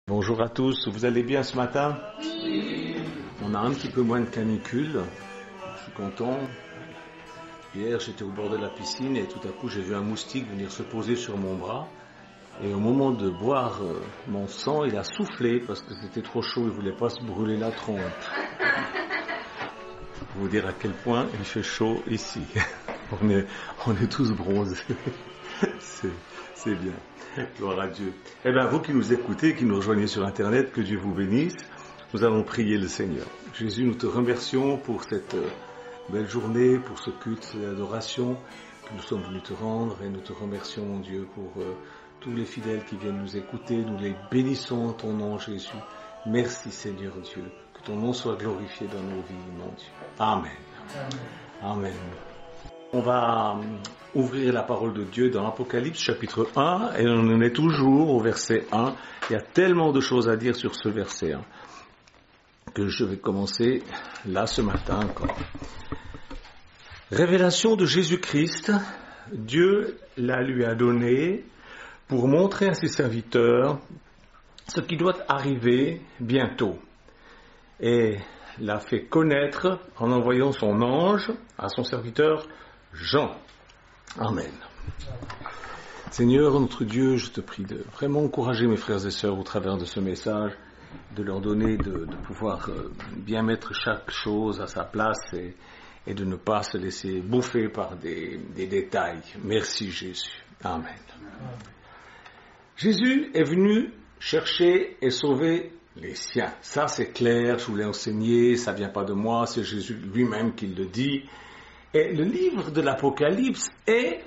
Bonjour à tous, vous allez bien ce matin? Oui. On a un petit peu moins de canicule, je suis content. Hier j'étais au bord de la piscine et tout à coup j'ai vu un moustique venir se poser sur mon bras. Et au moment de boire mon sang, il a soufflé parce que c'était trop chaud, il ne voulait pas se brûler la trompe. Pour vous dire à quel point il fait chaud ici. On est tous bronzés. C'est bien. Gloire à Dieu. Eh bien, vous qui nous écoutez, qui nous rejoignez sur Internet, que Dieu vous bénisse. Nous allons prier le Seigneur. Jésus, nous te remercions pour cette belle journée, pour ce culte d'adoration que nous sommes venus te rendre. Et nous te remercions, mon Dieu, pour tous les fidèles qui viennent nous écouter. Nous les bénissons en ton nom, Jésus. Merci, Seigneur Dieu. Que ton nom soit glorifié dans nos vies, mon Dieu. Amen. Amen. On va ouvrir la parole de Dieu dans l'Apocalypse chapitre 1 et on en est toujours au verset 1. Il y a tellement de choses à dire sur ce verset 1 que je vais commencer là ce matin encore. Révélation de Jésus-Christ, Dieu la lui a donnée pour montrer à ses serviteurs ce qui doit arriver bientôt. Et l'a fait connaître en envoyant son ange à son serviteur Jean. Amen. Seigneur, notre Dieu, je te prie de vraiment encourager mes frères et sœurs au travers de ce message, de leur donner de pouvoir bien mettre chaque chose à sa place et de ne pas se laisser bouffer par des détails. Merci Jésus. Amen. Jésus est venu chercher et sauver les siens. Ça c'est clair, je vous l'ai enseigné, ça vient pas de moi, c'est Jésus lui-même qui le dit. Et le livre de l'Apocalypse est,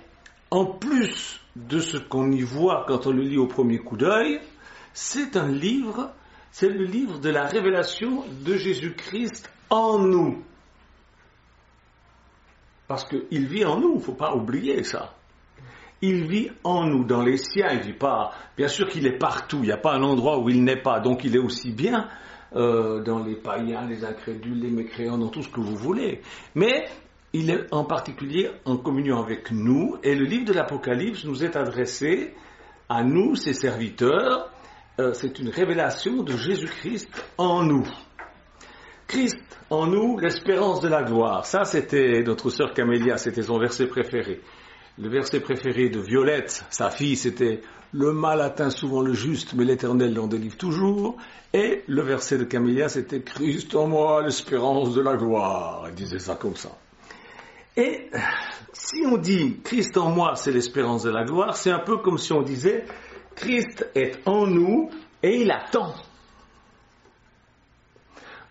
en plus de ce qu'on y voit quand on le lit au premier coup d'œil, c'est le livre de la révélation de Jésus-Christ en nous. Parce qu'il vit en nous, il ne faut pas oublier ça. Il vit en nous, dans les siens, il vit pas. Bien sûr qu'il est partout, il n'y a pas un endroit où il n'est pas, donc il est aussi bien dans les païens, les incrédules, les mécréants, dans tout ce que vous voulez. Mais il est en particulier en communion avec nous, et le livre de l'Apocalypse nous est adressé à nous, ses serviteurs. C'est une révélation de Jésus-Christ en nous. Christ en nous, l'espérance de la gloire. Ça, c'était notre sœur Camélia, c'était son verset préféré. Le verset préféré de Violette, sa fille, c'était « Le mal atteint souvent le juste, mais l'Éternel l'en délivre toujours ». Et le verset de Camélia, c'était « Christ en moi, l'espérance de la gloire ». Elle disait ça comme ça. Et si on dit « Christ en moi, c'est l'espérance de la gloire », c'est un peu comme si on disait « Christ est en nous et il attend ».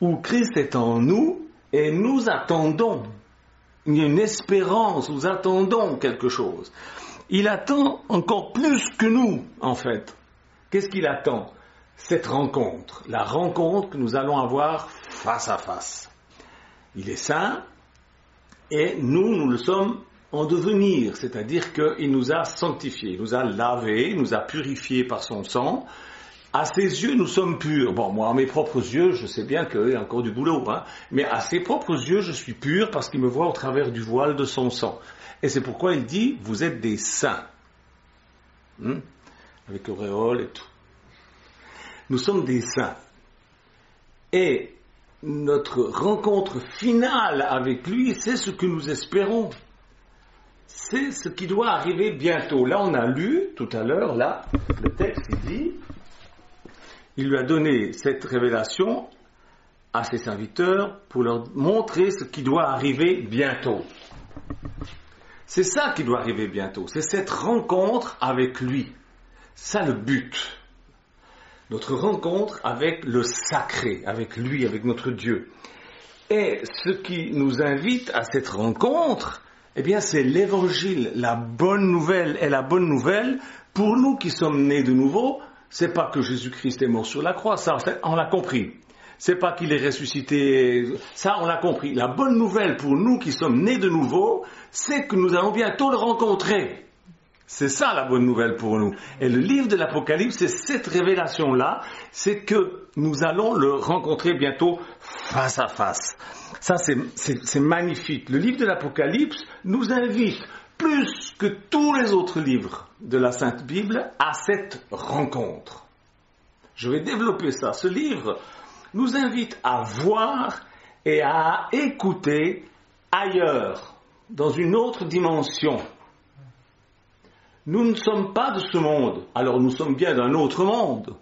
Ou « Christ est en nous et nous attendons ». Il y a une espérance, nous attendons quelque chose. Il attend encore plus que nous, en fait. Qu'est-ce qu'il attend? Cette rencontre, la rencontre que nous allons avoir face à face. Il est saint, et nous le sommes en devenir, c'est-à-dire qu'il nous a sanctifiés, il nous a lavés, il nous a purifiés par son sang. À ses yeux, nous sommes purs. Bon, moi, à mes propres yeux, je sais bien qu'il y a encore du boulot, mais à ses propres yeux, je suis pur parce qu'il me voit au travers du voile de son sang. Et c'est pourquoi il dit, vous êtes des saints. Avec auréole et tout. Nous sommes des saints. Et notre rencontre finale avec lui, c'est ce que nous espérons. C'est ce qui doit arriver bientôt. Là, on a lu, tout à l'heure, là, le texte, il dit... Il lui a donné cette révélation à ses serviteurs pour leur montrer ce qui doit arriver bientôt. C'est ça qui doit arriver bientôt. C'est cette rencontre avec lui. Ça le but. Notre rencontre avec le sacré, avec lui, avec notre Dieu. Et ce qui nous invite à cette rencontre, eh bien, c'est l'évangile, la bonne nouvelle. Et la bonne nouvelle, pour nous qui sommes nés de nouveau, c'est pas que Jésus-Christ est mort sur la croix, ça, on l'a compris. C'est pas qu'il est ressuscité, ça, on l'a compris. La bonne nouvelle pour nous qui sommes nés de nouveau, c'est que nous allons bientôt le rencontrer. C'est ça la bonne nouvelle pour nous. Et le livre de l'Apocalypse, c'est cette révélation-là, c'est que nous allons le rencontrer bientôt face à face. Ça, c'est magnifique. Le livre de l'Apocalypse nous invite plus que tous les autres livres de la Sainte Bible à cette rencontre. Je vais développer ça. Ce livre nous invite à voir et à écouter ailleurs, dans une autre dimension. Nous ne sommes pas de ce monde, alors nous sommes bien d'un autre monde.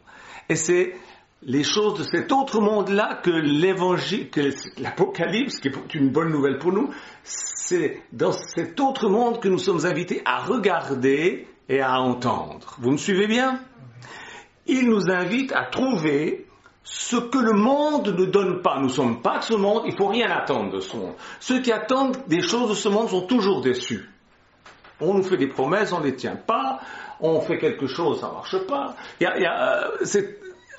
Et c'est les choses de cet autre monde-là que l'évangile, que l'Apocalypse, qui est une bonne nouvelle pour nous, c'est dans cet autre monde que nous sommes invités à regarder et à entendre. Vous me suivez bien? Il nous invite à trouver ce que le monde ne donne pas. Nous ne sommes pas de ce monde, il ne faut rien attendre de ce monde. Ceux qui attendent des choses de ce monde sont toujours déçus. On nous fait des promesses, on ne les tient pas, on fait quelque chose, ça ne marche pas. Il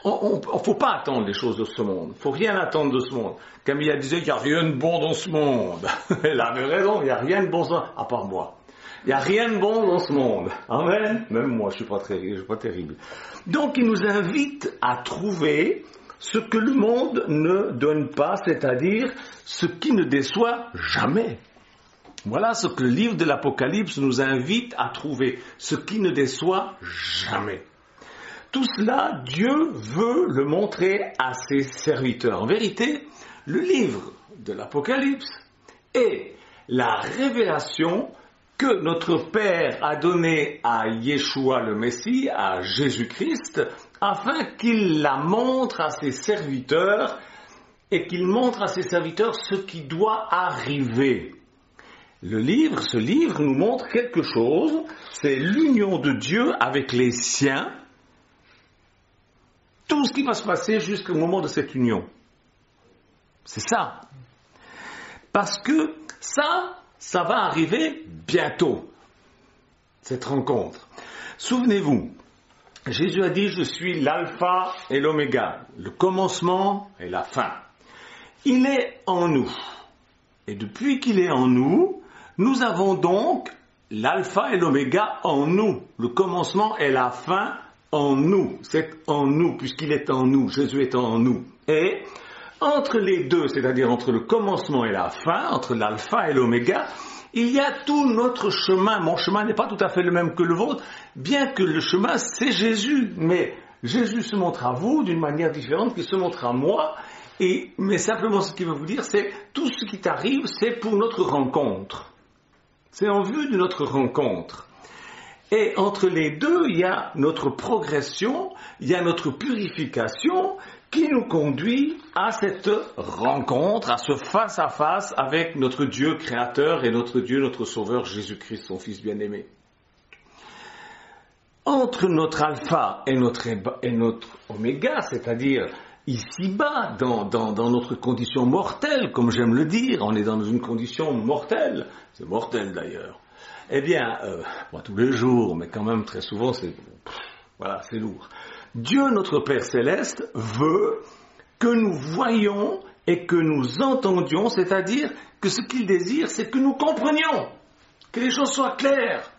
ne faut pas attendre les choses de ce monde, il ne faut rien attendre de ce monde. Camilla disait qu'il n'y a rien de bon dans ce monde. Elle avait raison, il n'y a rien de bon dans ce monde, à part moi. Il n'y a rien de bon dans ce monde. Amen. Même moi, je ne suis pas terrible. Donc, il nous invite à trouver ce que le monde ne donne pas, c'est-à-dire ce qui ne déçoit jamais. Voilà ce que le livre de l'Apocalypse nous invite à trouver, ce qui ne déçoit jamais. Tout cela, Dieu veut le montrer à ses serviteurs. En vérité, le livre de l'Apocalypse est la révélation que notre Père a donnée à Yeshua le Messie, à Jésus-Christ, afin qu'il la montre à ses serviteurs et qu'il montre à ses serviteurs ce qui doit arriver. Ce livre nous montre quelque chose, c'est l'union de Dieu avec les siens, tout ce qui va se passer jusqu'au moment de cette union. C'est ça. Parce que ça va arriver bientôt, cette rencontre. Souvenez-vous, Jésus a dit, je suis l'alpha et l'oméga, le commencement et la fin. Il est en nous. Et depuis qu'il est en nous, nous avons donc l'alpha et l'oméga en nous. Le commencement et la fin en nous. C'est en nous, puisqu'il est en nous. Jésus est en nous. Et entre les deux, c'est-à-dire entre le commencement et la fin, entre l'alpha et l'oméga, il y a tout notre chemin. Mon chemin n'est pas tout à fait le même que le vôtre, bien que le chemin, c'est Jésus. Mais Jésus se montre à vous d'une manière différente qu'il se montre à moi. Mais simplement, ce qu'il veut vous dire, c'est tout ce qui t'arrive, c'est pour notre rencontre. C'est en vue de notre rencontre. Et entre les deux, il y a notre progression, il y a notre purification qui nous conduit à cette rencontre, à ce face-à-face avec notre Dieu créateur et notre Dieu, notre Sauveur, Jésus-Christ, son Fils bien-aimé. Entre notre alpha et notre oméga, c'est-à-dire ici-bas, dans notre condition mortelle, comme j'aime le dire, on est dans une condition mortelle, c'est mortel d'ailleurs. Eh bien, pas tous les jours, mais quand même très souvent, c'est lourd. Dieu, notre Père Céleste, veut que nous voyions et que nous entendions, c'est-à-dire que ce qu'il désire, c'est que nous comprenions, que les choses soient claires.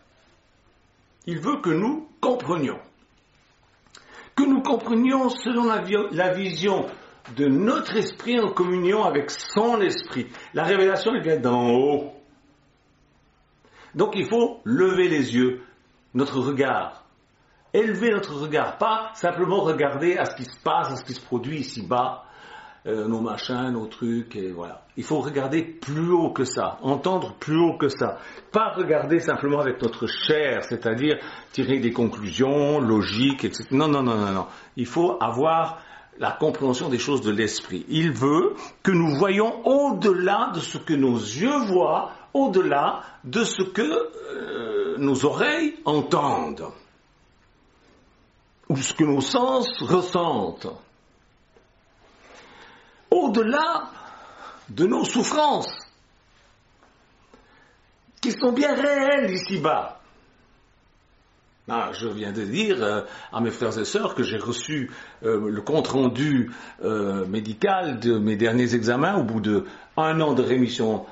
Il veut que nous comprenions. Que nous comprenions selon la vision de notre esprit en communion avec son esprit. La révélation, elle vient d'en haut. Donc il faut lever les yeux, notre regard. Élever notre regard, pas simplement regarder à ce qui se passe, à ce qui se produit ici-bas, nos machins, nos trucs, et voilà. Il faut regarder plus haut que ça, entendre plus haut que ça. Pas regarder simplement avec notre chair, c'est-à-dire tirer des conclusions logiques, etc. Non. Il faut avoir la compréhension des choses de l'esprit. Il veut que nous voyions au-delà de ce que nos yeux voient, au-delà de ce que nos oreilles entendent, ou ce que nos sens ressentent. Au-delà de nos souffrances, qui sont bien réelles ici-bas. Je viens de dire à mes frères et sœurs que j'ai reçu le compte-rendu médical de mes derniers examens au bout de 1 an de rémission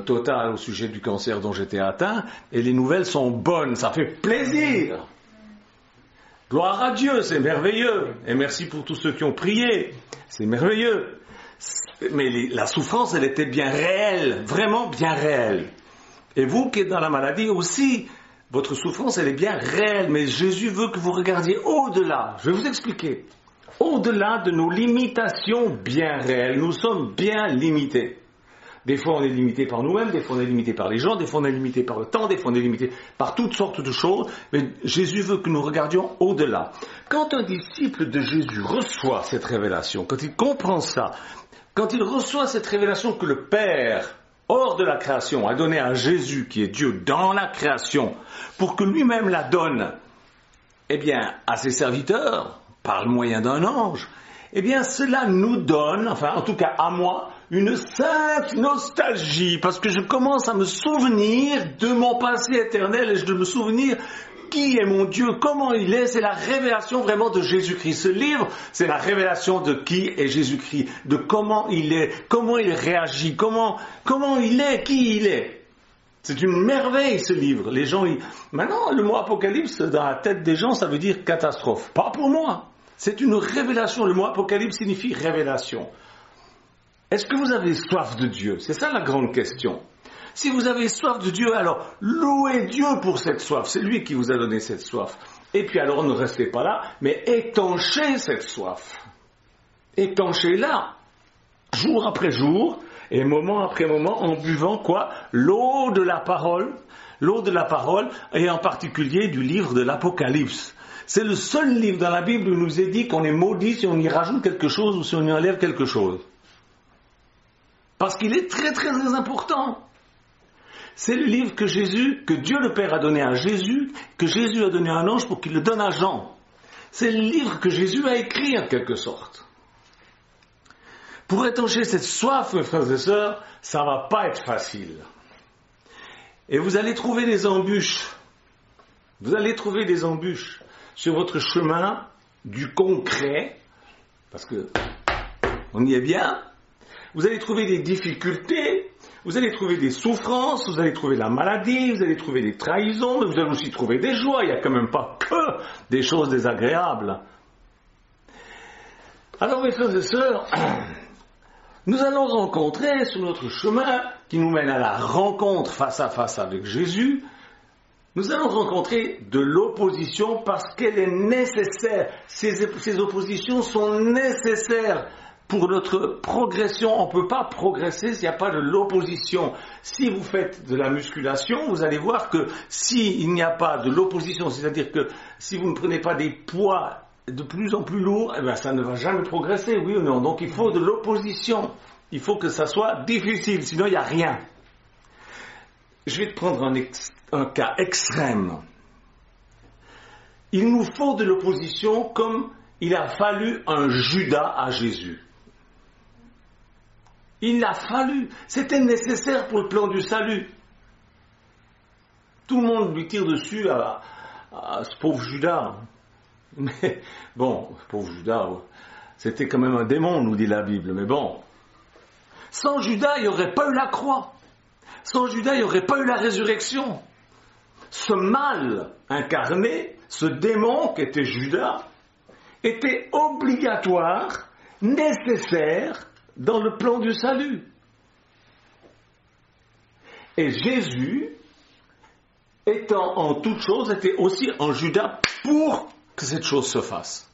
totale au sujet du cancer dont j'étais atteint, et les nouvelles sont bonnes, ça fait plaisir. Gloire à Dieu, c'est merveilleux, et merci pour tous ceux qui ont prié, c'est merveilleux. Mais la souffrance, elle était bien réelle, vraiment bien réelle. Et vous qui êtes dans la maladie aussi, votre souffrance, elle est bien réelle, mais Jésus veut que vous regardiez au-delà. Je vais vous expliquer. au-delà de nos limitations bien réelles. Nous sommes bien limités. Des fois, on est limité par nous-mêmes, des fois, on est limité par les gens, des fois, on est limité par le temps, des fois, on est limité par toutes sortes de choses. Mais Jésus veut que nous regardions au-delà. Quand un disciple de Jésus reçoit cette révélation, quand il comprend ça, quand il reçoit cette révélation que le Père, hors de la création, a donnée à Jésus, qui est Dieu, dans la création, pour que lui-même la donne, eh bien, à ses serviteurs, par le moyen d'un ange, eh bien, cela nous donne, enfin, en tout cas à moi, une sainte nostalgie, parce que je commence à me souvenir de mon passé éternel et je me souvenir qui est mon Dieu, comment il est, c'est la révélation vraiment de Jésus-Christ. Ce livre, c'est la révélation de qui est Jésus-Christ, de comment il est, comment il réagit, comment il est, qui il est. C'est une merveille ce livre. Les gens, maintenant, le mot Apocalypse, dans la tête des gens, ça veut dire catastrophe. Pas pour moi. C'est une révélation. Le mot Apocalypse signifie révélation. Est-ce que vous avez soif de Dieu? C'est ça la grande question. Si vous avez soif de Dieu, alors louez Dieu pour cette soif. C'est lui qui vous a donné cette soif. Et puis alors ne restez pas là, mais étanchez cette soif. Étanchez-la, jour après jour, et moment après moment, en buvant quoi? L'eau de la parole, et en particulier du livre de l'Apocalypse. C'est le seul livre dans la Bible où il nous est dit qu'on est maudit si on y rajoute quelque chose ou si on y enlève quelque chose. Parce qu'il est très très très important. C'est le livre que Dieu le Père a donné à Jésus, que Jésus a donné à un ange pour qu'il le donne à Jean. C'est le livre que Jésus a écrit en quelque sorte. Pour étancher cette soif, mes frères et sœurs, ça va pas être facile. Et vous allez trouver des embûches. Vous allez trouver des embûches sur votre chemin du concret, parce que on y est bien. Vous allez trouver des difficultés, vous allez trouver des souffrances, vous allez trouver la maladie, vous allez trouver des trahisons, mais vous allez aussi trouver des joies. Il n'y a quand même pas que des choses désagréables. Alors mes frères et sœurs, nous allons rencontrer sur notre chemin qui nous mène à la rencontre face à face avec Jésus, nous allons rencontrer de l'opposition parce qu'elle est nécessaire. Ces oppositions sont nécessaires pour notre progression. On ne peut pas progresser s'il n'y a pas de l'opposition. Si vous faites de la musculation, vous allez voir que s'il n'y a pas de l'opposition, c'est-à-dire que si vous ne prenez pas des poids de plus en plus lourds, eh bien, ça ne va jamais progresser, oui ou non. Donc il faut de l'opposition. Il faut que ça soit difficile, sinon il n'y a rien. Je vais te prendre un cas extrême. Il nous faut de l'opposition comme il a fallu un Judas à Jésus. Il a fallu, c'était nécessaire pour le plan du salut. Tout le monde lui tire dessus à ce pauvre Judas. Mais bon, pauvre Judas, c'était quand même un démon, nous dit la Bible, mais bon. Sans Judas, il n'y aurait pas eu la croix. Sans Judas, il n'y aurait pas eu la résurrection. Ce mal incarné, ce démon qui était Judas, était obligatoire, nécessaire dans le plan du salut. Et Jésus, étant en toute chose, était aussi en Judas pour que cette chose se fasse.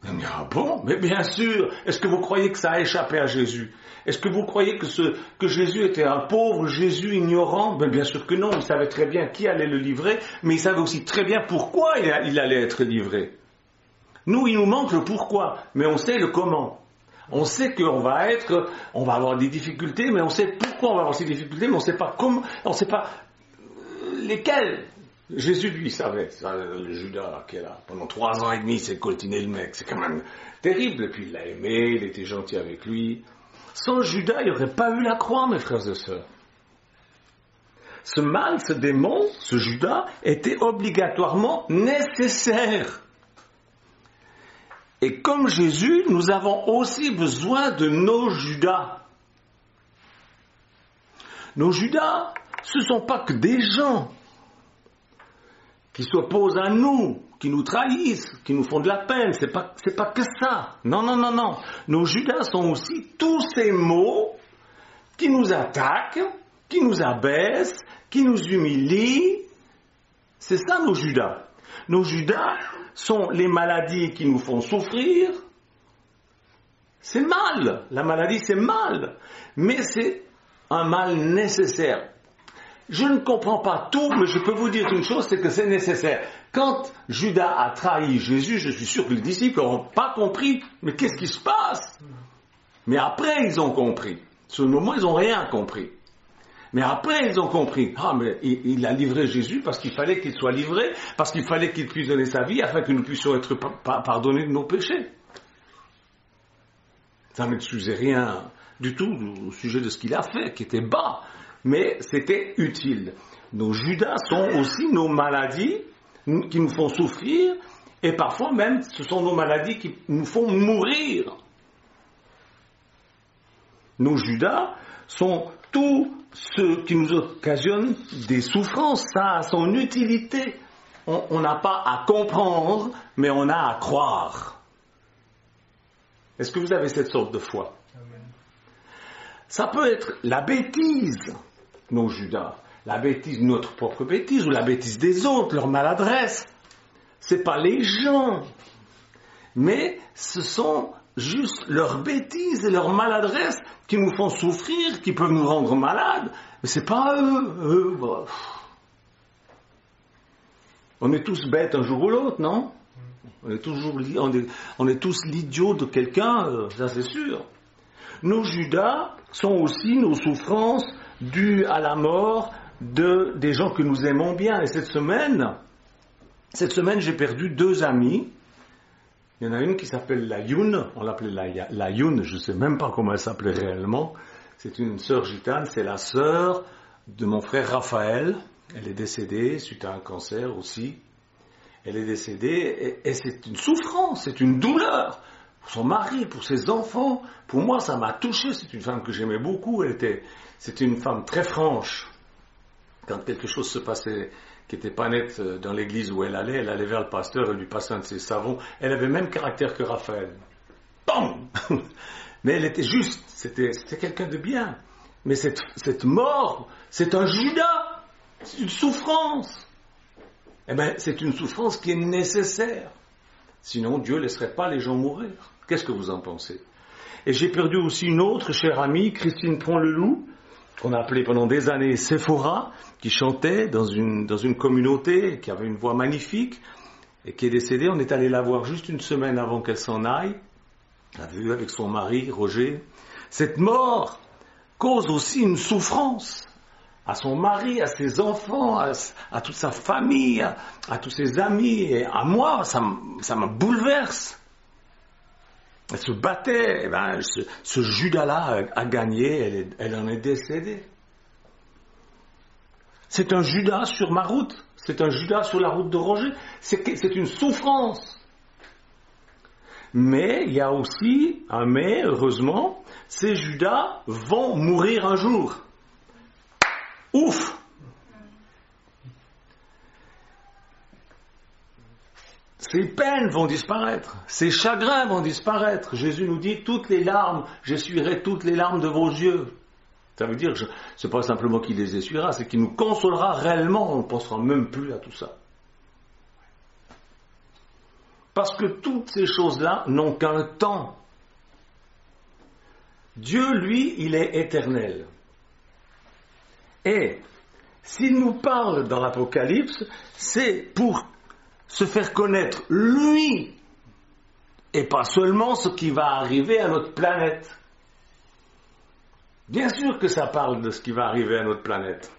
Ah bon? Mais bien sûr. Est-ce que vous croyez que ça a échappé à Jésus? Est-ce que vous croyez que Jésus était un pauvre Jésus ignorant? Ben bien sûr que non. Il savait très bien qui allait le livrer, mais il savait aussi très bien pourquoi il allait être livré. Nous, il nous manque le pourquoi, mais on sait le comment. On sait qu'on va avoir des difficultés, mais on sait pourquoi on va avoir ces difficultés, mais on ne sait pas comment, on ne sait pas lesquelles. Jésus, lui, savait. Le Judas, qui est là, pendant 3 ans et demi, s'est coltiné le mec. C'est quand même terrible. Et puis, il l'a aimé, il était gentil avec lui. Sans Judas, il n'y aurait pas eu la croix, mes frères et sœurs. Ce mal, ce démon, ce Judas, était obligatoirement nécessaire. Et comme Jésus, nous avons aussi besoin de nos Judas. Nos Judas, ce ne sont pas que des gens qui s'opposent à nous, qui nous trahissent, qui nous font de la peine. C'est pas que ça. Non. Nos Judas sont aussi tous ces mots qui nous attaquent, qui nous abaissent, qui nous humilient. C'est ça nos Judas. Nos Judas sont les maladies qui nous font souffrir, C'est mal. La maladie, c'est mal. Mais c'est un mal nécessaire. Je ne comprends pas tout, mais je peux vous dire une chose, c'est que c'est nécessaire. Quand Judas a trahi Jésus, je suis sûr que les disciples n'auront pas compris. Mais qu'est-ce qui se passe? Mais après, ils ont compris. Sur le moment, ils n'ont rien compris. Mais après, ils ont compris. Ah, mais il a livré Jésus parce qu'il fallait qu'il soit livré, parce qu'il fallait qu'il puisse donner sa vie afin que nous puissions être pardonnés de nos péchés. Ça ne m'excusait rien du tout au sujet de ce qu'il a fait, qui était bas. Mais c'était utile. Nos Judas sont aussi nos maladies qui nous font souffrir, et parfois même, ce sont nos maladies qui nous font mourir. Nos Judas sont tous ceux qui nous occasionnent des souffrances. Ça a son utilité. On n'a pas à comprendre, mais on a à croire. Est-ce que vous avez cette sorte de foi? Amen. Ça peut être la bêtise, nos Judas. La bêtise, notre propre bêtise, ou la bêtise des autres, leur maladresse. C'est pas les gens, mais ce sont juste leurs bêtises et leurs maladresses qui nous font souffrir, qui peuvent nous rendre malades. Mais c'est pas eux. Bah. On est tous bêtes un jour ou l'autre, non? On est tous l'idiot de quelqu'un, ça c'est sûr. Nos Judas sont aussi nos souffrances dues à la mort des gens que nous aimons bien. Et cette semaine, j'ai perdu 2 amis. Il y en a une qui s'appelle la Youn, on l'appelait la Youn, je ne sais même pas comment elle s'appelait réellement. C'est une sœur gitane, c'est la sœur de mon frère Raphaël. Elle est décédée suite à un cancer aussi. Elle est décédée et c'est une souffrance, c'est une douleur pour son mari, pour ses enfants. Pour moi, ça m'a touché. C'est une femme que j'aimais beaucoup. C'était une femme très franche. Quand quelque chose se passait qui n'était pas net dans l'église où elle allait vers le pasteur et lui passait un de ses savons. Elle avait le même caractère que Raphaël. Bam. Mais elle était juste. C'était quelqu'un de bien. Mais cette mort, c'est un Judas. C'est une souffrance. Eh bien, c'est une souffrance qui est nécessaire. Sinon, Dieu ne laisserait pas les gens mourir. Qu'est-ce que vous en pensez? Et j'ai perdu aussi une autre chère amie, Christine Pont-Leloup, qu'on a appelée pendant des années Sephora, qui chantait dans une communauté, qui avait une voix magnifique, et qui est décédée. On est allé la voir juste une semaine avant qu'elle s'en aille. Elle avait vu avec son mari, Roger. Cette mort cause aussi une souffrance à son mari, à ses enfants, à toute sa famille, à tous ses amis, et à moi, ça me bouleverse. Elle se battait, ce Judas-là a gagné, elle en est décédée. C'est un Judas sur ma route, c'est un Judas sur la route de Roger, c'est une souffrance. Mais il y a aussi un mais, heureusement, ces Judas vont mourir un jour. Ouf! Ces peines vont disparaître, ces chagrins vont disparaître. Jésus nous dit, toutes les larmes, j'essuierai toutes les larmes de vos yeux. Ça veut dire, c'est pas simplement qu'il les essuiera, c'est qu'il nous consolera réellement, on ne pensera même plus à tout ça. Parce que toutes ces choses-là n'ont qu'un temps. Dieu, lui, il est éternel. Et s'il nous parle dans l'Apocalypse, c'est pour se faire connaître lui, et pas seulement ce qui va arriver à notre planète. Bien sûr que ça parle de ce qui va arriver à notre planète.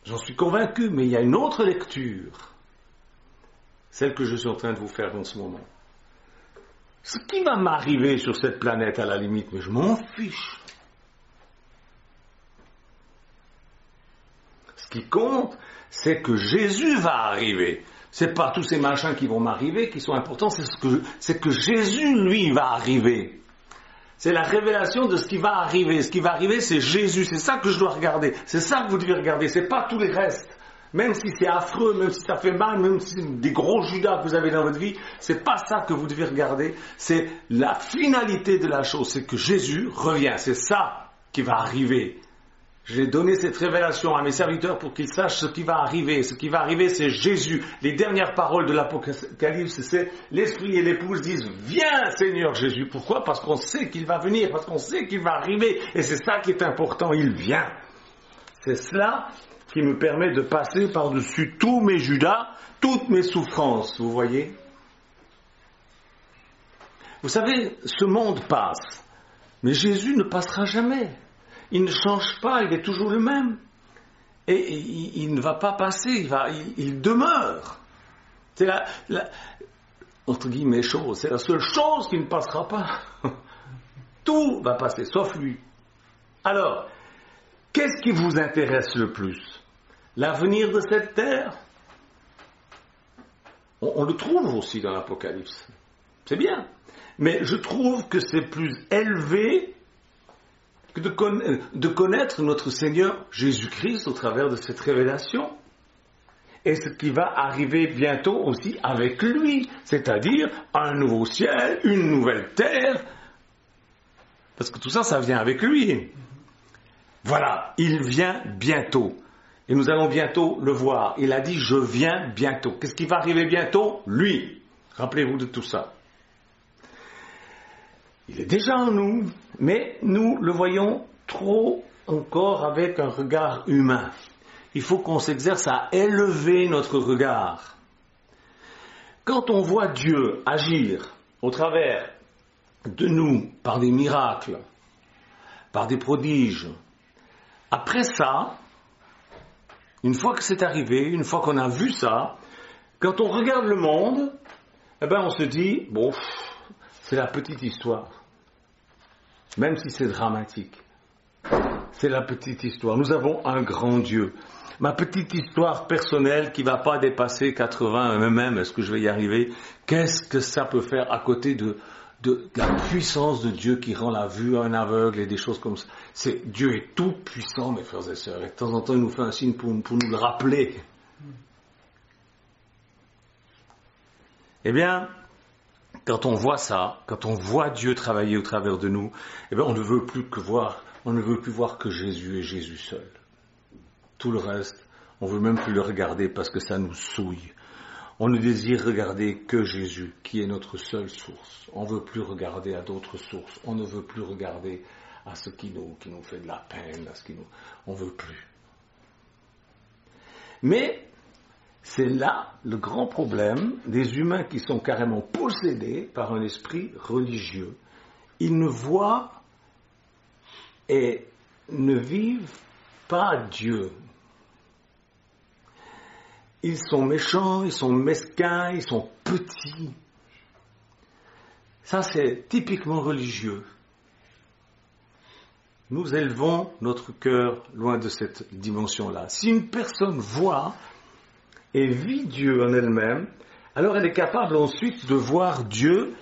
J'en suis convaincu, mais il y a une autre lecture, celle que je suis en train de vous faire en ce moment. Ce qui va m'arriver sur cette planète, à la limite, mais je m'en fiche. Ce qui compte, c'est que Jésus va arriver. C'est pas tous ces machins qui vont m'arriver qui sont importants, c'est que Jésus, lui, va arriver. C'est la révélation de ce qui va arriver. Ce qui va arriver, c'est Jésus. C'est ça que je dois regarder. C'est ça que vous devez regarder. C'est pas tous les restes. Même si c'est affreux, même si ça fait mal, même si c'est des gros Judas que vous avez dans votre vie, c'est pas ça que vous devez regarder. C'est la finalité de la chose. C'est que Jésus revient. C'est ça qui va arriver. J'ai donné cette révélation à mes serviteurs pour qu'ils sachent ce qui va arriver. Ce qui va arriver, c'est Jésus. Les dernières paroles de l'Apocalypse, c'est l'Esprit et l'épouse disent « Viens, Seigneur Jésus ». Pourquoi ? Parce qu'on sait qu'il va venir, parce qu'on sait qu'il va arriver. Et c'est ça qui est important, il vient. C'est cela qui me permet de passer par-dessus tous mes Judas, toutes mes souffrances, vous voyez ? Vous savez, ce monde passe, mais Jésus ne passera jamais. Il ne change pas, il est toujours le même. Et il ne va pas passer, il demeure. C'est la entre guillemets chose, c'est la seule chose qui ne passera pas. Tout va passer, sauf lui. Alors, qu'est-ce qui vous intéresse le plus ? L'avenir de cette terre ? On le trouve aussi dans l'Apocalypse. C'est bien. Mais je trouve que c'est plus élevé que de connaître notre Seigneur Jésus-Christ au travers de cette révélation. Et ce qui va arriver bientôt aussi avec lui, c'est-à-dire un nouveau ciel, une nouvelle terre. Parce que tout ça, ça vient avec lui. Voilà, il vient bientôt. Et nous allons bientôt le voir. Il a dit, je viens bientôt. Qu'est-ce qui va arriver bientôt ? Lui. Rappelez-vous de tout ça. Il est déjà en nous, mais nous le voyons trop encore avec un regard humain. Il faut qu'on s'exerce à élever notre regard. Quand on voit Dieu agir au travers de nous par des miracles, par des prodiges, après ça, une fois que c'est arrivé, une fois qu'on a vu ça, quand on regarde le monde, on se dit, bon, c'est la petite histoire. Même si c'est dramatique. C'est la petite histoire. Nous avons un grand Dieu. Ma petite histoire personnelle qui ne va pas dépasser 80, même, est-ce que je vais y arriver ? Qu'est-ce que ça peut faire à côté de la puissance de Dieu qui rend la vue à un aveugle et des choses comme ça ? Dieu est tout puissant, mes frères et sœurs. Et de temps en temps, il nous fait un signe pour nous le rappeler. Eh bien, quand on voit ça, quand on voit Dieu travailler au travers de nous, on ne veut plus voir que Jésus et Jésus seul. Tout le reste, on ne veut même plus le regarder parce que ça nous souille. On ne désire regarder que Jésus, qui est notre seule source. On ne veut plus regarder à d'autres sources. On ne veut plus regarder à ce qui nous fait de la peine, on ne veut plus. Mais c'est là le grand problème des humains qui sont carrément possédés par un esprit religieux. Ils ne voient et ne vivent pas Dieu. Ils sont méchants, ils sont mesquins, ils sont petits. Ça, c'est typiquement religieux. Nous élevons notre cœur loin de cette dimension-là. Si une personne voit et vit Dieu en elle-même, alors elle est capable ensuite de voir Dieu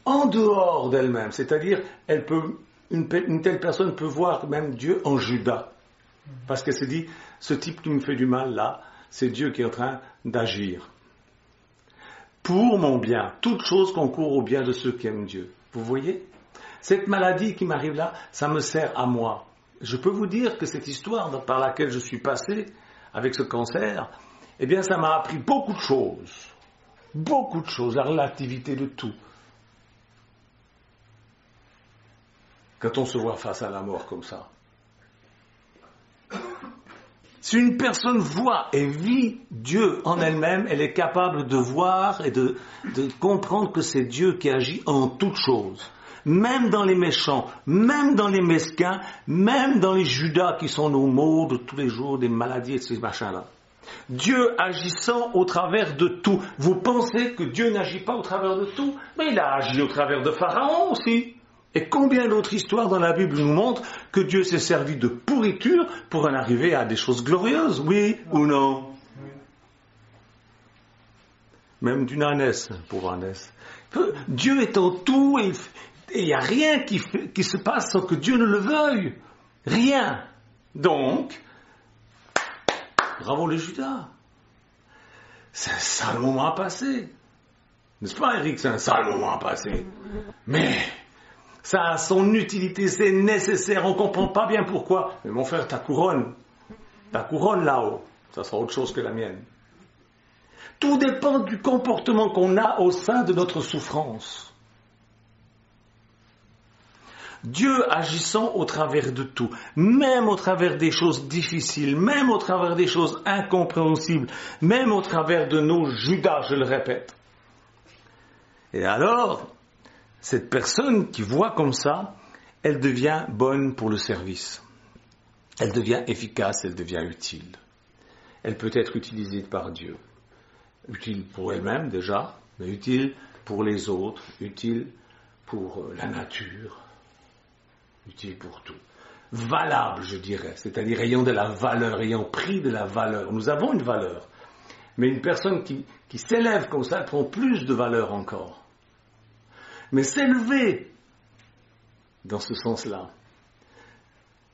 en dehors d'elle-même. C'est-à-dire, une telle personne peut voir même Dieu en Judas. Parce qu'elle se dit, ce type qui me fait du mal là, c'est Dieu qui est en train d'agir. Pour mon bien, toute chose concourt au bien de ceux qui aiment Dieu. Vous voyez ? Cette maladie qui m'arrive là, ça me sert à moi. Je peux vous dire que cette histoire par laquelle je suis passé, avec ce cancer, ça m'a appris beaucoup de choses. Beaucoup de choses, la relativité de tout. Quand on se voit face à la mort comme ça. Si une personne voit et vit Dieu en elle-même, elle est capable de voir et de comprendre que c'est Dieu qui agit en toutes choses. Même dans les méchants, même dans les mesquins, même dans les Judas qui sont nos maux de tous les jours, des maladies et ces machins-là. Dieu agissant au travers de tout. Vous pensez que Dieu n'agit pas au travers de tout ? Mais il a agi au travers de Pharaon aussi. Et combien d'autres histoires dans la Bible nous montrent que Dieu s'est servi de pourriture pour en arriver à des choses glorieuses, oui ou non ? Même d'une ânesse, pauvre ânesse. Dieu est en tout et il n'y a rien qui se passe sans que Dieu ne le veuille. Rien. Donc, bravo les Judas. C'est un sale moment à passer. N'est-ce pas, Eric ? C'est un sale moment à passer. Mais Ça a son utilité, c'est nécessaire, on ne comprend pas bien pourquoi. Mais mon frère, ta couronne là-haut, ça sera autre chose que la mienne. Tout dépend du comportement qu'on a au sein de notre souffrance. Dieu agissant au travers de tout, même au travers des choses difficiles, même au travers des choses incompréhensibles, même au travers de nos Judas, je le répète. Et alors, cette personne qui voit comme ça, elle devient bonne pour le service. Elle devient efficace, elle devient utile. Elle peut être utilisée par Dieu. Utile pour elle-même déjà, mais utile pour les autres, utile pour la nature. Utile pour tout. Valable, je dirais, c'est-à-dire ayant de la valeur, ayant pris de la valeur. Nous avons une valeur, mais une personne qui s'élève comme ça prend plus de valeur encore. Mais s'élever dans ce sens-là,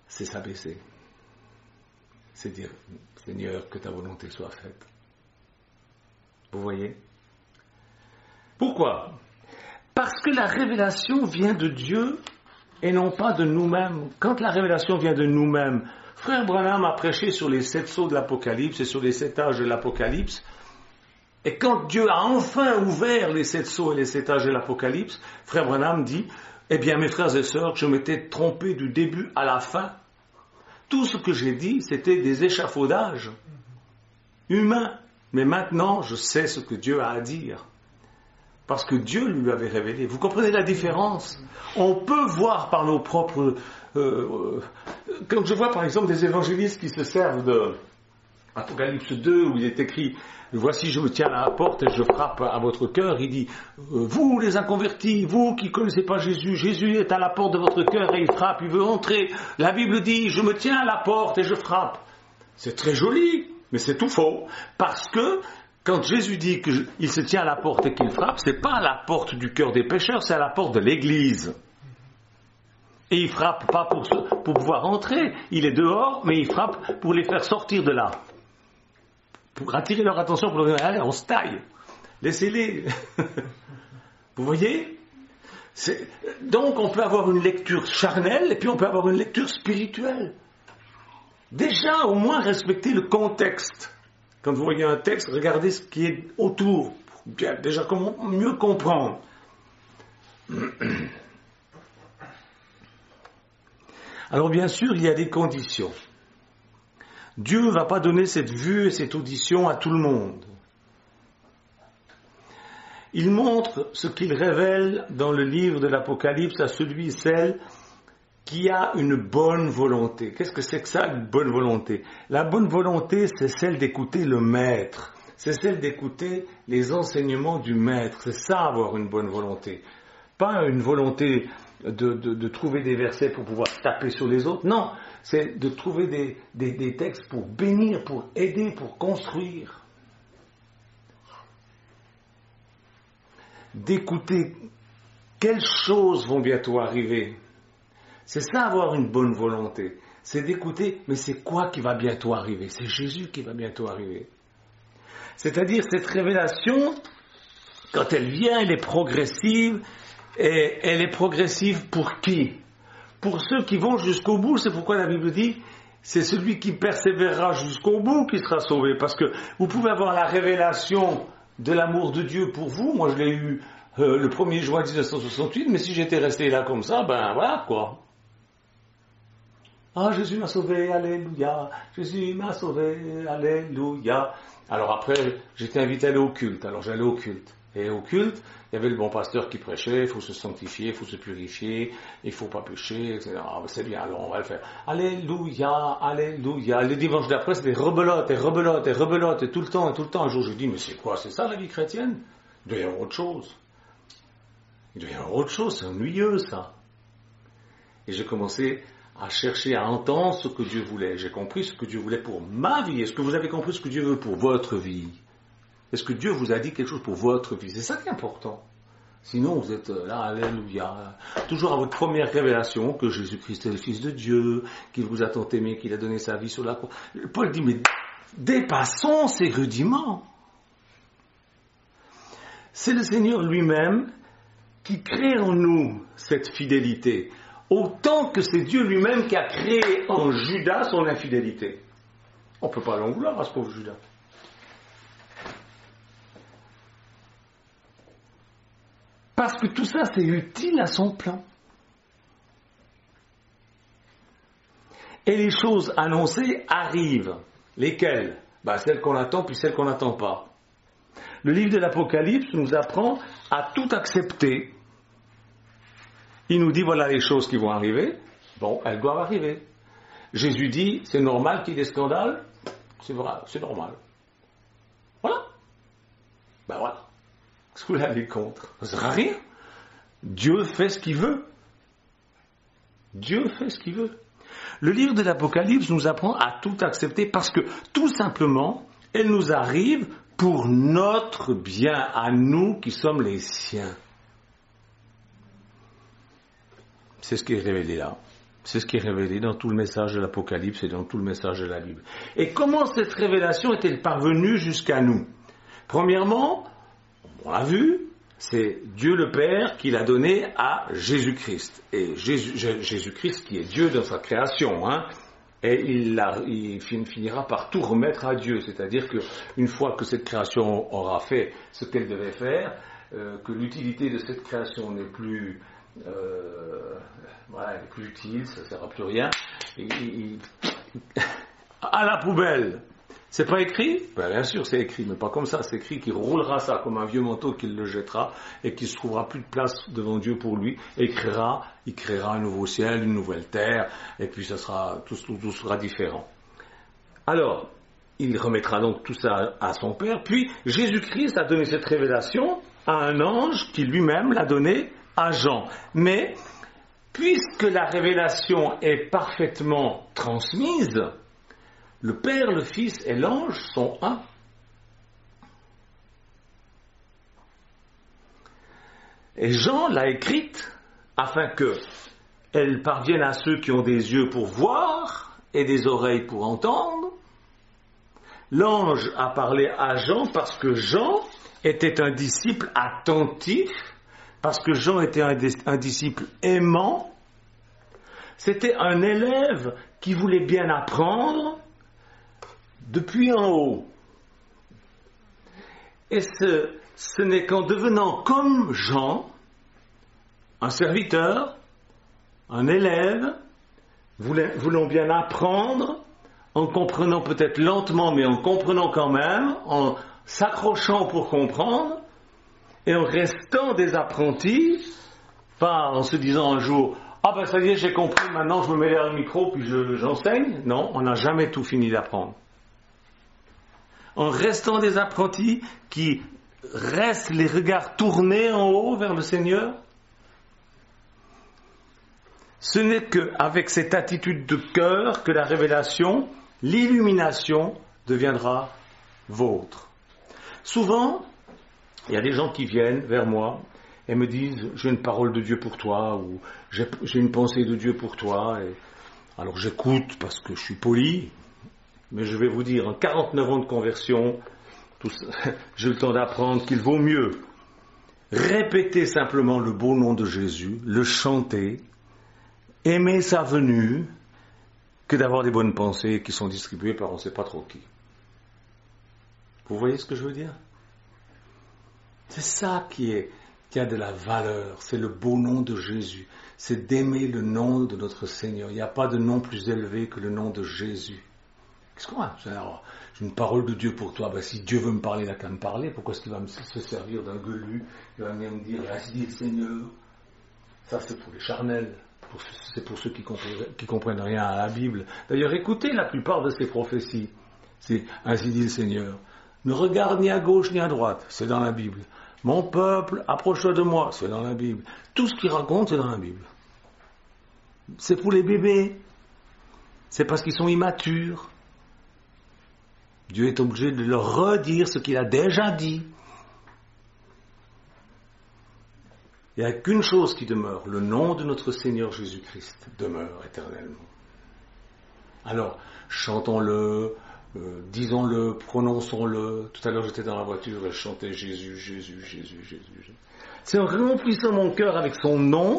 c'est s'abaisser. C'est dire, Seigneur, que ta volonté soit faite. Vous voyez ? Pourquoi ? Parce que la révélation vient de Dieu et non pas de nous-mêmes. Quand la révélation vient de nous-mêmes, Frère Branham a prêché sur les 7 sceaux de l'Apocalypse et sur les 7 âges de l'Apocalypse. Et quand Dieu a enfin ouvert les 7 sceaux et les 7 âges de l'Apocalypse, Frère Branham dit, eh bien mes frères et sœurs, je m'étais trompé du début à la fin. Tout ce que j'ai dit, c'était des échafaudages humains. Mais maintenant, je sais ce que Dieu a à dire. Parce que Dieu lui avait révélé. Vous comprenez la différence ? On peut voir par nos propres... quand je vois par exemple des évangélistes qui se servent de Apocalypse 2 où il est écrit « Voici je me tiens à la porte et je frappe à votre cœur », il dit « Vous les inconvertis, vous qui ne connaissez pas Jésus, Jésus est à la porte de votre cœur et il frappe, il veut entrer. La Bible dit « Je me tiens à la porte et je frappe ». C'est très joli, mais c'est tout faux. Parce que quand Jésus dit qu'il se tient à la porte et qu'il frappe, ce n'est pas à la porte du cœur des pécheurs, c'est à la porte de l'Église. Et il frappe pas pour pouvoir entrer, il est dehors, mais il frappe pour les faire sortir de là. Pour attirer leur attention, pour leur dire, allez, on se taille, laissez-les. Vous voyez ? Donc on peut avoir une lecture charnelle et puis on peut avoir une lecture spirituelle. Déjà, au moins, respecter le contexte. Quand vous voyez un texte, regardez ce qui est autour, pour déjà mieux comprendre. Alors bien sûr, il y a des conditions. Dieu ne va pas donner cette vue et cette audition à tout le monde. Il montre ce qu'il révèle dans le livre de l'Apocalypse à celui et celle qui a une bonne volonté. Qu'est-ce que c'est que ça, une bonne volonté ? La bonne volonté, c'est celle d'écouter le maître. C'est celle d'écouter les enseignements du maître. C'est ça, avoir une bonne volonté. Pas une volonté de trouver des versets pour pouvoir taper sur les autres. Non, c'est de trouver des textes pour bénir, pour aider, pour construire. D'écouter quelles choses vont bientôt arriver. C'est ça, avoir une bonne volonté. C'est d'écouter, mais c'est quoi qui va bientôt arriver ? C'est Jésus qui va bientôt arriver. C'est-à-dire, cette révélation, quand elle vient, elle est progressive. Et elle est progressive pour qui ? Pour ceux qui vont jusqu'au bout. C'est pourquoi la Bible dit, c'est celui qui persévérera jusqu'au bout qui sera sauvé. Parce que vous pouvez avoir la révélation de l'amour de Dieu pour vous. Moi, je l'ai eu le 1er juin 1968, mais si j'étais resté là comme ça, ben voilà quoi. Ah, Jésus m'a sauvé, alléluia. Jésus m'a sauvé, alléluia. Alors après, j'étais invité à aller au culte. Alors j'allais au culte. Et au culte, il y avait le bon pasteur qui prêchait, il faut se sanctifier, il faut se purifier, il ne faut pas pécher, etc. Ah, c'est bien, alors on va le faire. Alléluia, alléluia. Le dimanche d'après, c'était rebelote, et rebelote, et rebelote, et tout le temps, et tout le temps. Un jour, je dis, mais c'est quoi, c'est ça la vie chrétienne ? Il doit y avoir autre chose. Il doit y avoir autre chose, c'est ennuyeux ça. Et j'ai commencé à chercher à entendre ce que Dieu voulait. J'ai compris ce que Dieu voulait pour ma vie. Est-ce que vous avez compris ce que Dieu veut pour votre vie ? Est-ce que Dieu vous a dit quelque chose pour votre vie ? C'est ça qui est important. Sinon, vous êtes là, alléluia, toujours à votre première révélation que Jésus-Christ est le Fils de Dieu, qu'il vous a tant aimé, qu'il a donné sa vie sur la croix. Paul dit, mais dépassons ces rudiments. C'est le Seigneur lui-même qui crée en nous cette fidélité, autant que c'est Dieu lui-même qui a créé en Judas son infidélité. On ne peut pas l'en vouloir à ce pauvre Judas. Parce que tout ça, c'est utile à son plan. Et les choses annoncées arrivent. Lesquelles? Celles qu'on attend, puis celles qu'on n'attend pas. Le livre de l'Apocalypse nous apprend à tout accepter. Il nous dit, voilà les choses qui vont arriver. Bon, elles doivent arriver. Jésus dit, c'est normal qu'il y ait des scandales? C'est vrai, c'est normal. Voilà. Voilà. Qu'est-ce que vous l'avez contre? Ça ne sert à rien. Dieu fait ce qu'il veut. Dieu fait ce qu'il veut. Le livre de l'Apocalypse nous apprend à tout accepter parce que, tout simplement, elle nous arrive pour notre bien, à nous qui sommes les siens. C'est ce qui est révélé là. C'est ce qui est révélé dans tout le message de l'Apocalypse et dans tout le message de la Bible. Et comment cette révélation est-elle parvenue jusqu'à nous? Premièrement, on l'a vu, c'est Dieu le Père qui l'a donné à Jésus-Christ. Et Jésus-Christ qui est Dieu dans sa création, et il finira par tout remettre à Dieu. C'est-à-dire qu'une fois que cette création aura fait ce qu'elle devait faire, que l'utilité de cette création n'est plus... elle n'est plus utile, ça ne sert à plus rien. À la poubelle. C'est pas écrit? Bien sûr, c'est écrit, mais pas comme ça. C'est écrit qu'il roulera ça comme un vieux manteau, qu'il le jettera et qu'il ne se trouvera plus de place devant Dieu pour lui. Et il créera un nouveau ciel, une nouvelle terre, et puis tout sera différent. Alors, il remettra donc tout ça à son Père. Puis Jésus-Christ a donné cette révélation à un ange qui lui-même l'a donné à Jean. Mais puisque la révélation est parfaitement transmise, le Père, le Fils et l'ange sont un. Et Jean l'a écrite afin qu'elle parvienne à ceux qui ont des yeux pour voir et des oreilles pour entendre. L'ange a parlé à Jean parce que Jean était un disciple attentif, parce que Jean était un disciple aimant. C'était un élève qui voulait bien apprendre depuis en haut. Et ce n'est qu'en devenant comme Jean, un serviteur, un élève, voulant bien apprendre, en comprenant peut-être lentement, mais en comprenant quand même, en s'accrochant pour comprendre, et en restant des apprentis, pas en se disant un jour, ça y est, j'ai compris, maintenant je me mets derrière le micro, puis j'enseigne. Non, on n'a jamais tout fini d'apprendre. En restant des apprentis qui restent les regards tournés en haut vers le Seigneur, ce n'est qu'avec cette attitude de cœur que la révélation, l'illumination deviendra vôtre. Souvent, il y a des gens qui viennent vers moi et me disent « j'ai une parole de Dieu pour toi » ou « j'ai une pensée de Dieu pour toi ». Alors j'écoute parce que je suis poli, mais je vais vous dire, en 49 ans de conversion, j'ai eu le temps d'apprendre qu'il vaut mieux répéter simplement le beau nom de Jésus, le chanter, aimer sa venue, que d'avoir des bonnes pensées qui sont distribuées par on ne sait pas trop qui. Vous voyez ce que je veux dire? C'est ça qui a de la valeur, c'est le beau nom de Jésus, c'est d'aimer le nom de notre Seigneur. Il n'y a pas de nom plus élevé que le nom de Jésus. Qu'est-ce qu'on a? J'ai une parole de Dieu pour toi. Si Dieu veut me parler, il n'a qu'à me parler. Pourquoi est-ce qu'il va se servir d'un gueulu? Il va venir me dire, ainsi dit le Seigneur. Ça, c'est pour les charnels. C'est pour ceux qui comprennent rien à la Bible. D'ailleurs, écoutez la plupart de ces prophéties. C'est ainsi dit le Seigneur. Ne regarde ni à gauche ni à droite. C'est dans la Bible. Mon peuple, approche-toi de moi. C'est dans la Bible. Tout ce qu'il raconte, c'est dans la Bible. C'est pour les bébés. C'est parce qu'ils sont immatures. Dieu est obligé de leur redire ce qu'il a déjà dit. Il n'y a qu'une chose qui demeure, le nom de notre Seigneur Jésus-Christ demeure éternellement. Alors, chantons-le, disons-le, prononçons-le. Tout à l'heure, j'étais dans la voiture et je chantais Jésus, Jésus, Jésus, Jésus. C'est en remplissant mon cœur avec son nom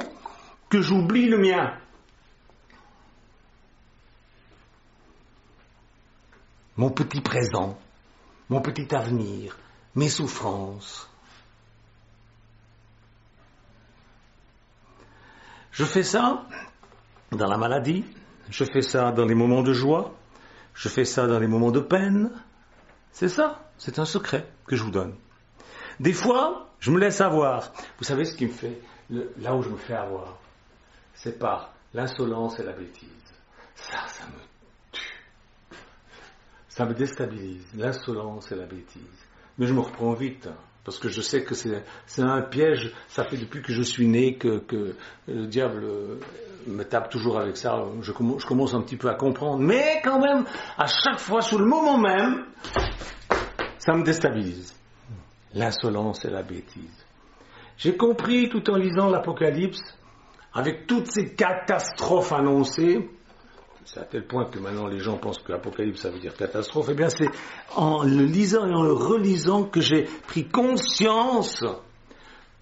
que j'oublie le mien. Mon petit présent, mon petit avenir, mes souffrances. Je fais ça dans la maladie, je fais ça dans les moments de joie, je fais ça dans les moments de peine. C'est ça, c'est un secret que je vous donne. Des fois, je me laisse avoir. Vous savez ce qui me fait, là où je me fais avoir, c'est par l'insolence et la bêtise. Ça me tue. Ça me déstabilise, l'insolence et la bêtise. Mais je me reprends vite, parce que je sais que c'est un piège. Ça fait depuis que je suis né que le diable me tape toujours avec ça. Je commence un petit peu à comprendre. Mais quand même, à chaque fois, sur le moment même, ça me déstabilise. L'insolence et la bêtise. J'ai compris tout en lisant l'Apocalypse, avec toutes ces catastrophes annoncées, c'est à tel point que maintenant les gens pensent que l'Apocalypse ça veut dire catastrophe, eh bien c'est en le lisant et en le relisant que j'ai pris conscience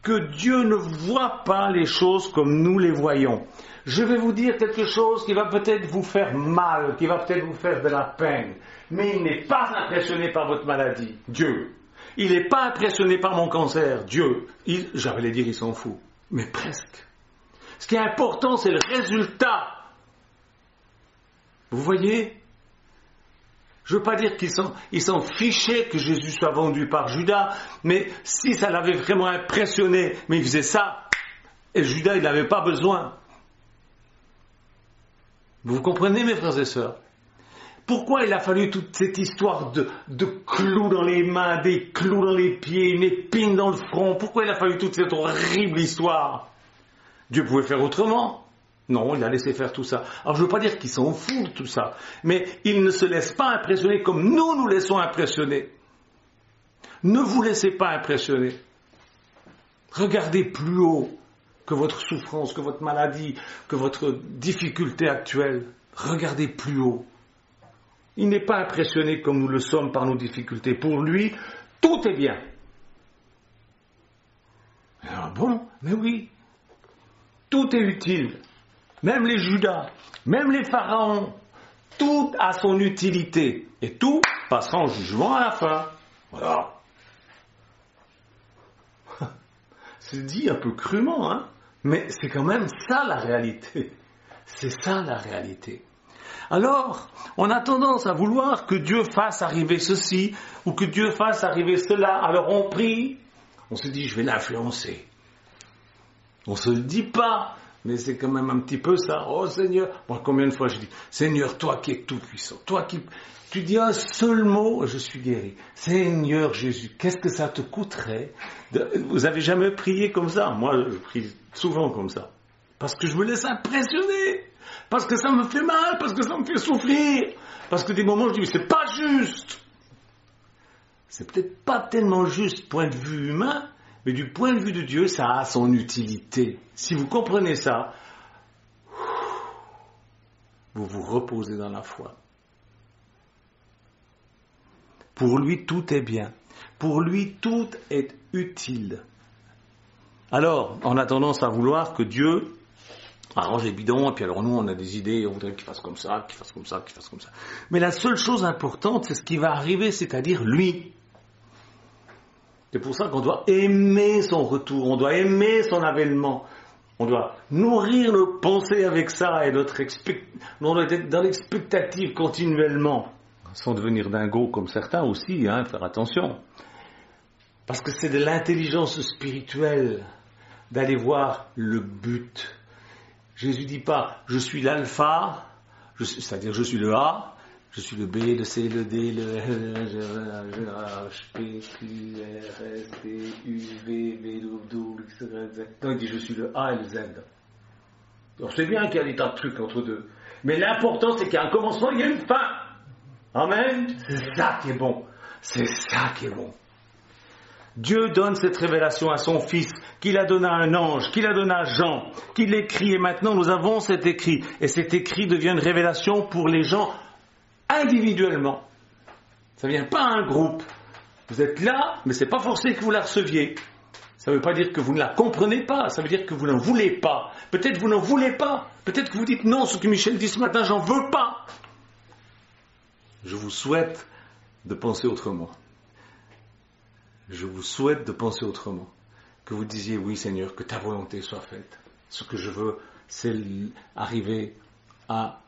que Dieu ne voit pas les choses comme nous les voyons. Je vais vous dire quelque chose qui va peut-être vous faire mal, qui va peut-être vous faire de la peine, mais il n'est pas impressionné par votre maladie, Dieu. Il n'est pas impressionné par mon cancer, Dieu. J'allais dire, il s'en fout. Mais presque. Ce qui est important, c'est le résultat. Vous voyez? Je ne veux pas dire qu'ils s'en fichaient que Jésus soit vendu par Judas, mais si ça l'avait vraiment impressionné, mais il faisait ça, et Judas, il n'avait pas besoin. Vous comprenez, mes frères et sœurs? Pourquoi il a fallu toute cette histoire de clous dans les mains, des clous dans les pieds, une épine dans le front? Pourquoi il a fallu toute cette horrible histoire? Dieu pouvait faire autrement. Non, il a laissé faire tout ça. Alors je ne veux pas dire qu'il s'en fout de tout ça, mais il ne se laisse pas impressionner comme nous laissons impressionner. Ne vous laissez pas impressionner. Regardez plus haut que votre souffrance, que votre maladie, que votre difficulté actuelle. Regardez plus haut. Il n'est pas impressionné comme nous le sommes par nos difficultés. Pour lui, tout est bien. Ah bon, mais oui. Tout est utile. Même les Judas, même les pharaons, tout a son utilité. Et tout passera en jugement à la fin. Voilà. C'est dit un peu crûment, hein, mais c'est quand même ça la réalité. C'est ça la réalité. Alors, on a tendance à vouloir que Dieu fasse arriver ceci, ou que Dieu fasse arriver cela. Alors on prie, on se dit, je vais l'influencer. On ne se le dit pas, mais c'est quand même un petit peu ça. Oh Seigneur, moi combien de fois je dis, Seigneur, toi qui es tout puissant, toi qui... Tu dis un seul mot, je suis guéri. Seigneur Jésus, qu'est-ce que ça te coûterait Vous avez jamais prié comme ça? Moi, je prie souvent comme ça. Parce que je me laisse impressionner. Parce que ça me fait mal, parce que ça me fait souffrir, parce que des moments je dis, c'est pas juste. C'est peut-être pas tellement juste point de vue humain, mais du point de vue de Dieu, ça a son utilité. Si vous comprenez ça, vous vous reposez dans la foi. Pour lui, tout est bien. Pour lui, tout est utile. Alors, on a tendance à vouloir que Dieu arrange les bidons, et puis alors nous on a des idées, on voudrait qu'il fasse comme ça, qu'il fasse comme ça, qu'il fasse comme ça. Mais la seule chose importante, c'est ce qui va arriver, c'est-à-dire lui. C'est pour ça qu'on doit aimer son retour, on doit aimer son avènement, on doit nourrir nos pensées avec ça, et on doit être dans l'expectative continuellement, sans devenir dingo comme certains aussi, faire attention. Parce que c'est de l'intelligence spirituelle d'aller voir le but. Jésus ne dit pas, je suis l'alpha, c'est-à-dire je suis le A, je suis le B, le C, le D, le H, P, Q, R, S, T, U, V, W, X, Y, Z. Non, il dit je suis le A et le Z. Alors c'est bien qu'il y a des tas de trucs entre deux. Mais l'important c'est qu'il y a un commencement, il y a une fin. Amen. C'est ça qui est bon. C'est ça qui est bon. Dieu donne cette révélation à son Fils, qu'il a donné à un ange, qu'il a donné à Jean, qu'il écrit, et maintenant nous avons cet écrit. Et cet écrit devient une révélation pour les gens individuellement. Ça ne vient pas à un groupe. Vous êtes là, mais ce n'est pas forcé que vous la receviez. Ça ne veut pas dire que vous ne la comprenez pas, ça veut dire que vous n'en voulez pas. Peut-être que vous n'en voulez pas. Peut-être que vous dites non, ce que Michel dit ce matin, j'en veux pas. Je vous souhaite de penser autrement. Je vous souhaite de penser autrement. Que vous disiez, oui Seigneur, que ta volonté soit faite. Ce que je veux, c'est arriver à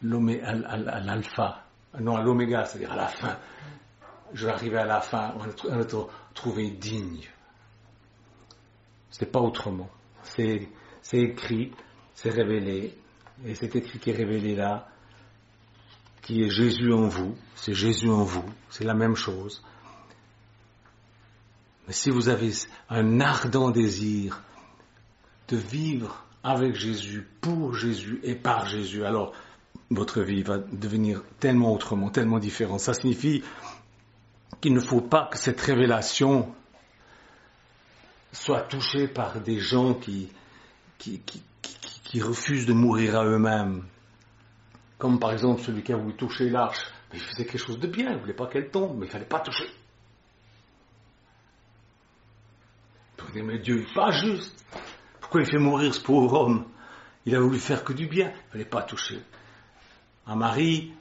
l'alpha, non à l'oméga, c'est-à-dire à la fin. Je vais arriver à la fin, on va être trouvé digne. C'est pas autrement. C'est écrit, c'est révélé, et c'est écrit qui est révélé là, qui est Jésus en vous, c'est Jésus en vous, c'est la même chose. Mais si vous avez un ardent désir de vivre avec Jésus, pour Jésus et par Jésus, alors votre vie va devenir tellement autrement, tellement différente. Ça signifie qu'il ne faut pas que cette révélation soit touchée par des gens qui refusent de mourir à eux-mêmes. Comme par exemple celui qui a voulu toucher l'arche. Mais il faisait quelque chose de bien, il ne voulait pas qu'elle tombe, mais il ne fallait pas toucher. Mais Dieu n'est pas juste. Pourquoi il fait mourir ce pauvre homme? Il a voulu faire que du bien, il ne fallait pas toucher. Un Marie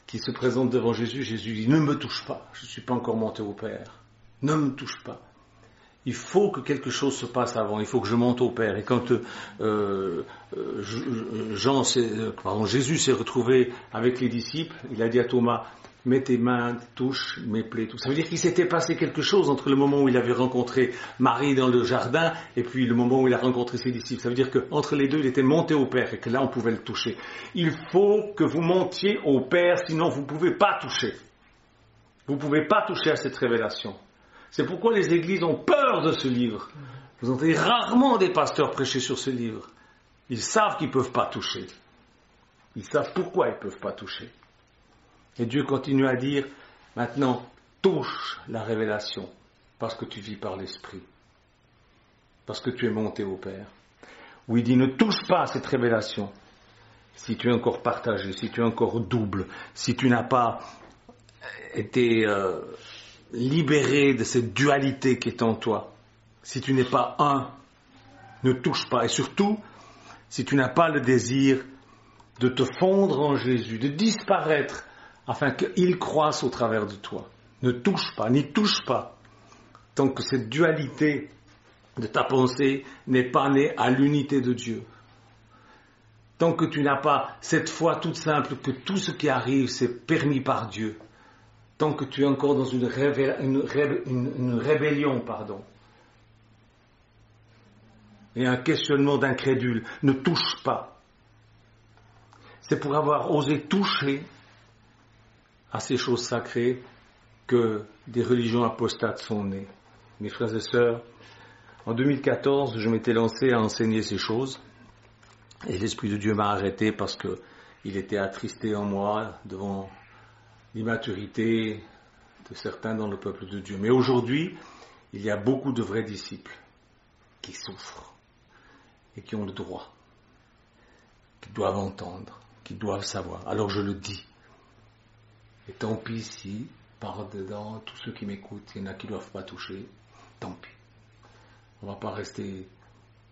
qui se présente devant Jésus, Jésus dit, ne me touche pas, je ne suis pas encore monté au Père. Ne me touche pas. Il faut que quelque chose se passe avant, il faut que je monte au Père. Et quand Jésus s'est retrouvé avec les disciples, il a dit à Thomas, mets tes mains, touche mes plaies. Tout. Ça veut dire qu'il s'était passé quelque chose entre le moment où il avait rencontré Marie dans le jardin et puis le moment où il a rencontré ses disciples. Ça veut dire qu'entre les deux, il était monté au Père et que là, on pouvait le toucher. Il faut que vous montiez au Père, sinon vous ne pouvez pas toucher. Vous ne pouvez pas toucher à cette révélation. C'est pourquoi les églises ont peur de ce livre. Vous entendez rarement des pasteurs prêcher sur ce livre. Ils savent qu'ils ne peuvent pas toucher. Ils savent pourquoi ils ne peuvent pas toucher. Et Dieu continue à dire, maintenant, touche la révélation, parce que tu vis par l'Esprit, parce que tu es monté au Père. Où il dit, ne touche pas à cette révélation, si tu es encore partagé, si tu es encore double, si tu n'as pas été libéré de cette dualité qui est en toi, si tu n'es pas un, ne touche pas. Et surtout, si tu n'as pas le désir de te fondre en Jésus, de disparaître, afin qu'il croisse au travers de toi. Ne touche pas, n'y touche pas, tant que cette dualité de ta pensée n'est pas née à l'unité de Dieu. Tant que tu n'as pas cette foi toute simple que tout ce qui arrive c'est permis par Dieu. Tant que tu es encore dans une rébellion, et un questionnement d'incrédule, ne touche pas. C'est pour avoir osé toucher à ces choses sacrées que des religions apostates sont nées. Mes frères et sœurs, en 2014, je m'étais lancé à enseigner ces choses et l'Esprit de Dieu m'a arrêté parce qu'il était attristé en moi devant l'immaturité de certains dans le peuple de Dieu. Mais aujourd'hui, il y a beaucoup de vrais disciples qui souffrent et qui ont le droit, qui doivent entendre, qui doivent savoir. Alors je le dis. Et tant pis si, par dedans, tous ceux qui m'écoutent, il y en a qui ne doivent pas toucher, tant pis. On ne va pas rester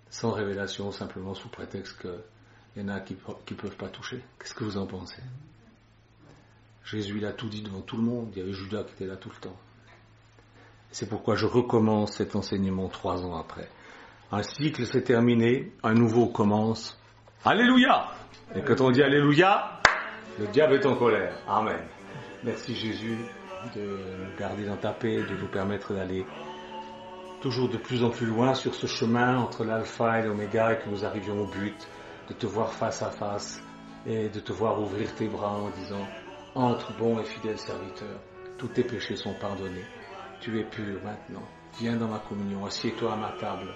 sans révélation simplement sous prétexte qu'il y en a qui ne peuvent pas toucher. Qu'est-ce que vous en pensez? Jésus, il a tout dit devant tout le monde. Il y avait Judas qui était là tout le temps. C'est pourquoi je recommence cet enseignement 3 ans après. Un cycle s'est terminé, un nouveau commence. Alléluia! Et quand on dit Alléluia, le diable est en colère. Amen. Merci Jésus de nous garder dans ta paix, de nous permettre d'aller toujours de plus en plus loin sur ce chemin entre l'alpha et l'oméga et que nous arrivions au but, de te voir face à face et de te voir ouvrir tes bras en disant « Entre, bon et fidèle serviteur, tous tes péchés sont pardonnés, tu es pur maintenant, viens dans ma communion, assieds-toi à ma table.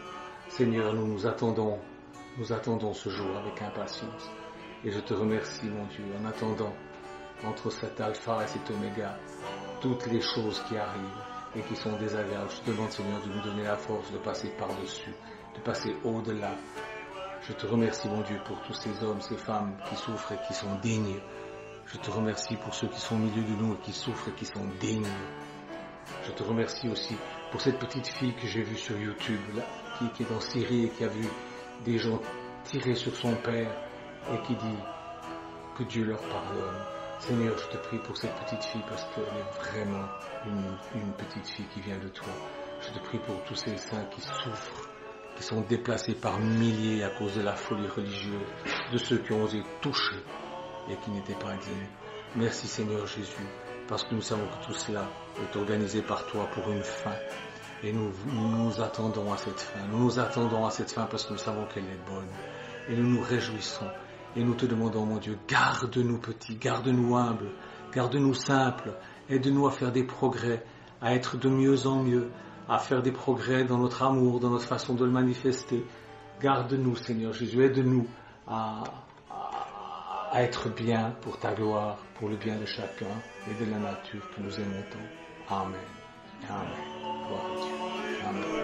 Seigneur, nous attendons ce jour avec impatience et je te remercie mon Dieu en attendant entre cet alpha et cet oméga, toutes les choses qui arrivent et qui sont désagréables. Je te demande, Seigneur, de nous donner la force de passer par-dessus, de passer au-delà. Je te remercie, mon Dieu, pour tous ces hommes, ces femmes qui souffrent et qui sont dignes. Je te remercie pour ceux qui sont au milieu de nous et qui souffrent et qui sont dignes. Je te remercie aussi pour cette petite fille que j'ai vue sur YouTube, là, qui est en Syrie et qui a vu des gens tirer sur son père et qui dit que Dieu leur pardonne. Seigneur, je te prie pour cette petite fille parce qu'elle est vraiment une petite fille qui vient de toi. Je te prie pour tous ces saints qui souffrent, qui sont déplacés par milliers à cause de la folie religieuse, de ceux qui ont osé toucher et qui n'étaient pas exilés. Merci Seigneur Jésus, parce que nous savons que tout cela est organisé par toi pour une fin. Et nous nous attendons à cette fin. Nous nous attendons à cette fin parce que nous savons qu'elle est bonne. Et nous nous réjouissons. Et nous te demandons, mon Dieu, garde-nous petits, garde-nous humbles, garde-nous simples, aide-nous à faire des progrès, à être de mieux en mieux, à faire des progrès dans notre amour, dans notre façon de le manifester. Garde-nous, Seigneur Jésus, aide-nous à être bien pour ta gloire, pour le bien de chacun et de la nature que nous aimons tant. Amen. Amen. Gloire à Dieu. Amen.